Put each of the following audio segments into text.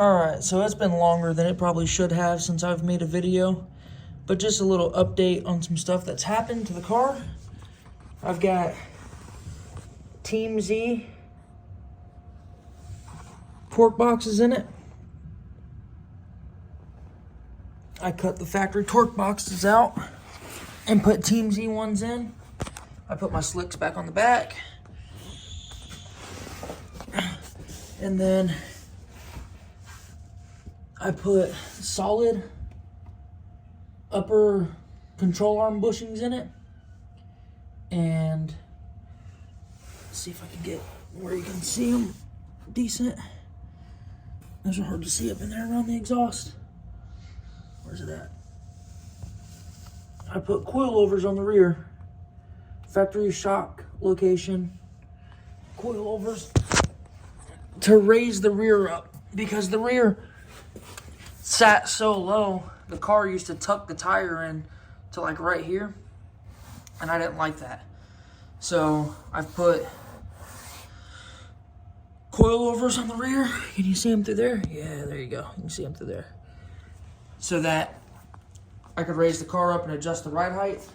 Alright, so it's been longer than it probably should have since I've made a video. But just a little update on some stuff that's happened to the car. I've got Team Z torque boxes in it. I cut the factory torque boxes out and put Team Z ones in. I put my slicks back on the back. And then I put solid upper control arm bushings in it. And let's see if I can get where you can see them decent. Those are hard to see up in there around the exhaust. Where's it at? I put coilovers on the rear. Factory shock location. Coilovers to raise the rear up, because the rear sat so low, the car used to tuck the tire in to like right here, and I didn't like that. So I've put coilovers on the rear. Can you see them through there? Yeah, there you go. You can see them through there. So that I could raise the car up and adjust the ride height.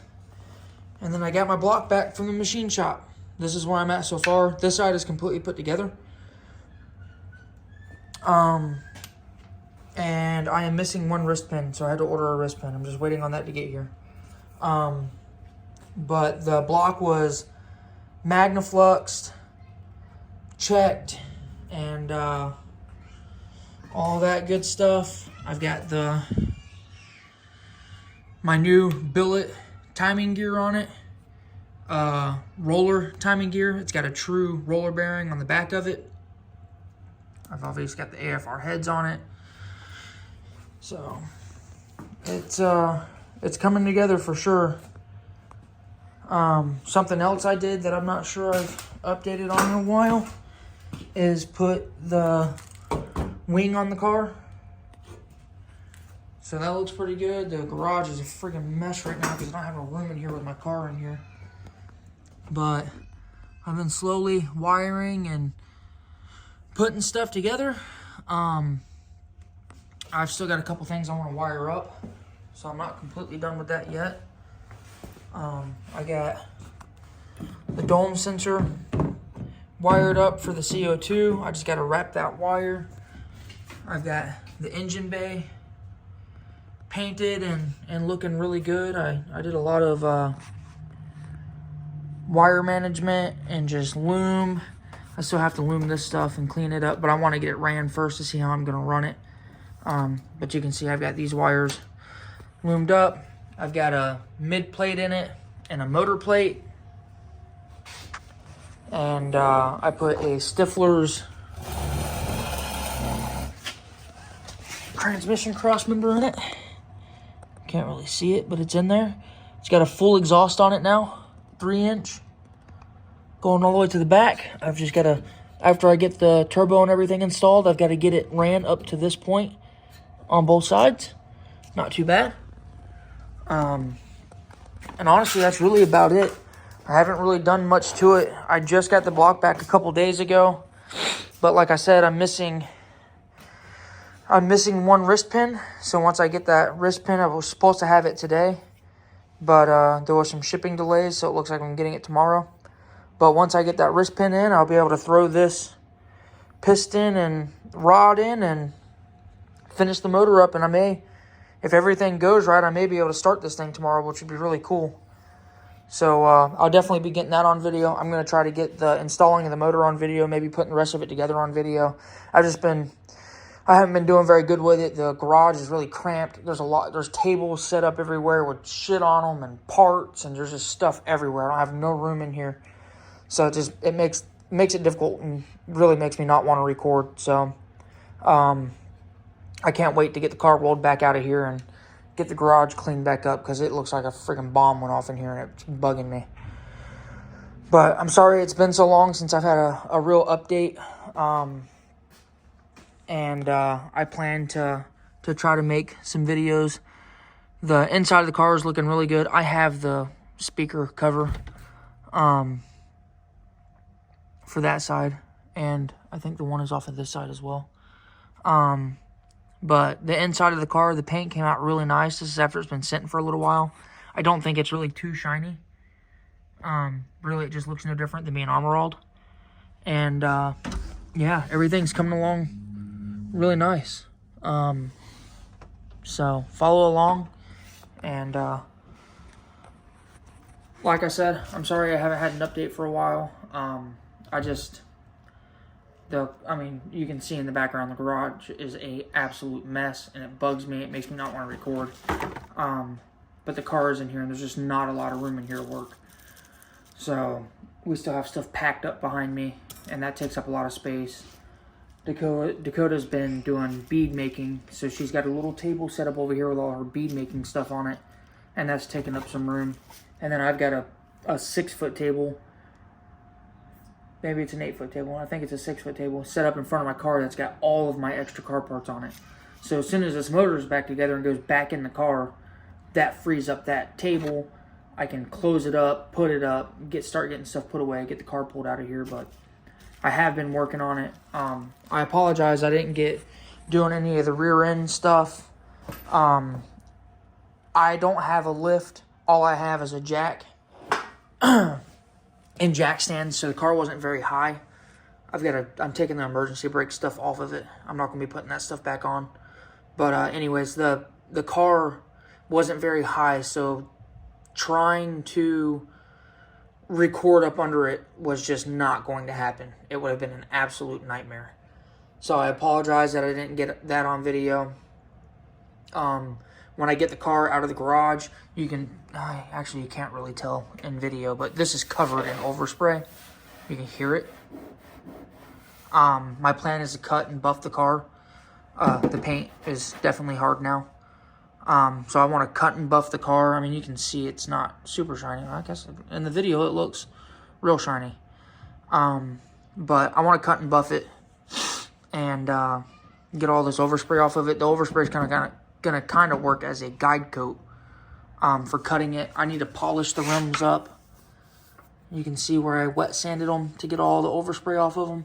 And then I got my block back from the machine shop. This is where I'm at so far. This side is completely put together. And I am missing one wrist pin, so I had to order a wrist pin. I'm just waiting on that to get here. But the block was MagnaFluxed, checked, and all that good stuff. I've got my new billet timing gear on it, roller timing gear. It's got a true roller bearing on the back of it. I've obviously got the AFR heads on it. So it's coming together for sure. Something else I did that I'm not sure I've updated on in a while is put the wing on the car. So that looks pretty good. The garage is a freaking mess right now because I don't have a room in here with my car in here. But I've been slowly wiring and putting stuff together. I've still got a couple things I want to wire up, so I'm not completely done with that yet. I got the dome sensor wired up for the CO2. I just got to wrap that wire. I've got the engine bay painted and looking really good. I did a lot of wire management and just loom. I still have to loom this stuff and clean it up, but I want to get it ran first to see how I'm going to run it. But you can see I've got these wires loomed up. I've got a mid plate in it and a motor plate. And I put a Stifler's transmission cross member in it. Can't really see it, but it's in there. It's got a full exhaust on it now, 3-inch. Going all the way to the back. I've just got to, after I get the turbo and everything installed, I've got to get it ran up to this point on both sides. Not too bad. And honestly, that's really about it. I haven't really done much to it. I just got the block back a couple days ago. But like I said, I'm missing one wrist pin. So once I get that wrist pin, I was supposed to have it today. But there was some shipping delays, so it looks like I'm getting it tomorrow. But once I get that wrist pin in, I'll be able to throw this piston and rod in and finish the motor up. And I may, if everything goes right, I may be able to start this thing tomorrow, which would be really cool. So I'll definitely be getting that on video. I'm going to try to get the installing of the motor on video, maybe putting the rest of it together on video. I haven't been doing very good with it. The garage is really cramped. There's tables set up everywhere with shit on them and parts, and there's just stuff everywhere. I don't have no room in here. So it makes it difficult and really makes me not want to record. So I can't wait to get the car rolled back out of here and get the garage cleaned back up, because it looks like a freaking bomb went off in here and it's bugging me. But I'm sorry it's been so long since I've had a real update. And I plan to try to make some videos. The inside of the car is looking really good. I have the speaker cover for that side, and I think the one is off of this side as well. But the inside of the car, the paint came out really nice. This is after it's been sitting for a little while. I don't think it's really too shiny. Really, it just looks no different than being armor-alled. And, yeah, everything's coming along really nice. So, follow along. And, like I said, I'm sorry I haven't had an update for a while. You can see in the background, the garage is a absolute mess, and it bugs me. It makes me not want to record. But the car is in here, and there's just not a lot of room in here to work. So, we still have stuff packed up behind me, and that takes up a lot of space. Dakota's been doing bead making, so she's got a little table set up over here with all her bead making stuff on it, and that's taking up some room. And then I've got a 6-foot table. Maybe it's an 8-foot table. I think it's a 6-foot table set up in front of my car that's got all of my extra car parts on it. So as soon as this motor is back together and goes back in the car, that frees up that table. I can close it up, put it up, start getting stuff put away, get the car pulled out of here. But I have been working on it. I apologize I didn't get doing any of the rear end stuff. I don't have a lift. All I have is a jack and jack stands, so the car wasn't very high. I'm taking the emergency brake stuff off of it. I'm not going to be putting that stuff back on. But anyways, the car wasn't very high, so trying to record up under it was just not going to happen. It would have been an absolute nightmare. So I apologize that I didn't get that on video. When I get the car out of the garage, you can't really tell in video, but this is covered in overspray. You can hear it. My plan is to cut and buff the car. The paint is definitely hard now. So I want to cut and buff the car. I mean, you can see it's not super shiny. I guess in the video it looks real shiny. But I want to cut and buff it and get all this overspray off of it. The overspray is gonna kind of work as a guide coat for cutting it. I need to polish the rims up. You can see where I wet sanded them to get all the overspray off of them.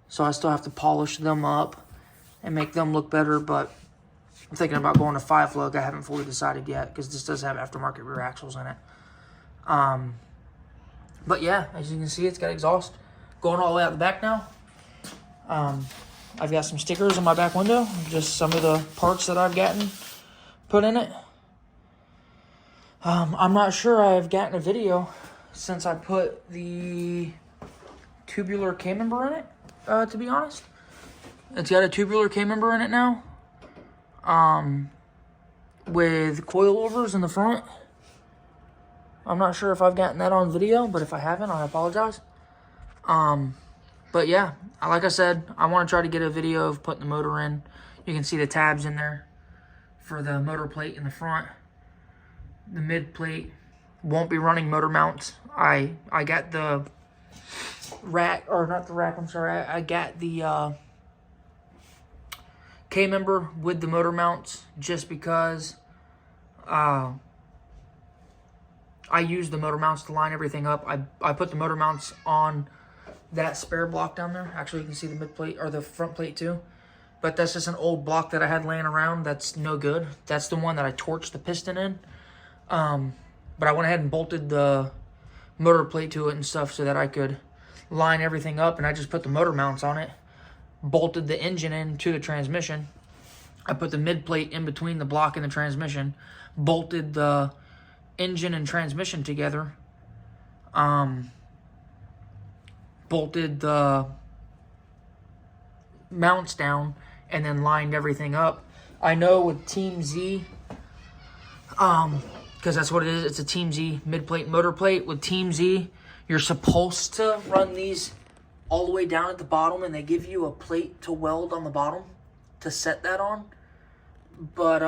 So I still have to polish them up and make them look better, but I'm thinking about going to 5-lug. I haven't fully decided yet because this does have aftermarket rear axles in it. But yeah, as you can see, it's got exhaust going all the way out the back now. I've got some stickers on my back window, just some of the parts that I've gotten put in it. I'm not sure I've gotten a video since I put the tubular K-member in it, to be honest. It's got a tubular K-member in it now, with coilovers in the front. I'm not sure if I've gotten that on video, but if I haven't, I apologize. But yeah, like I said, I want to try to get a video of putting the motor in. You can see the tabs in there for the motor plate in the front. The mid plate won't be running motor mounts. I got the rack, or not the rack, I'm sorry. I got the K-member with the motor mounts just because I use the motor mounts to line everything up. I put the motor mounts on that spare block down there. Actually, you can see the mid plate or the front plate too. But that's just an old block that I had laying around that's no good. That's the one that I torched the piston in. But I went ahead and bolted the motor plate to it and stuff so that I could line everything up, and I just put the motor mounts on it, bolted the engine into the transmission. I put the mid plate in between the block and the transmission, bolted the engine and transmission together, bolted the mounts down, and then lined everything up. I know with Team Z, because that's what it is, it's a Team Z mid-plate motor plate. With Team Z, you're supposed to run these all the way down at the bottom, and they give you a plate to weld on the bottom to set that on. But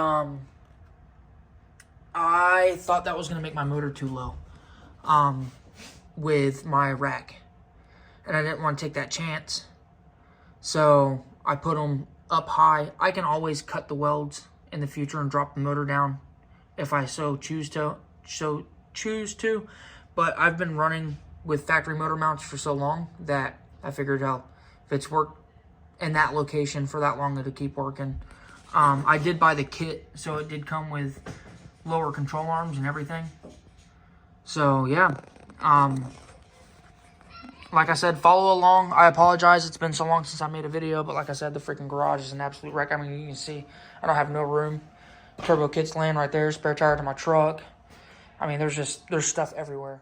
I thought that was going to make my motor too low with my rack, and I didn't want to take that chance. So I put them up high. I can always cut the welds in the future and drop the motor down if I so choose to. But I've been running with factory motor mounts for so long that I figured out if it's worked in that location for that long to keep working. I did buy the kit, so it did come with lower control arms and everything. So, yeah. Like I said, follow along. I apologize. It's been so long since I made a video. But like I said, the freaking garage is an absolute wreck. I mean, you can see I don't have no room. Turbo kit's laying right there. Spare tire to my truck. I mean, there's stuff everywhere.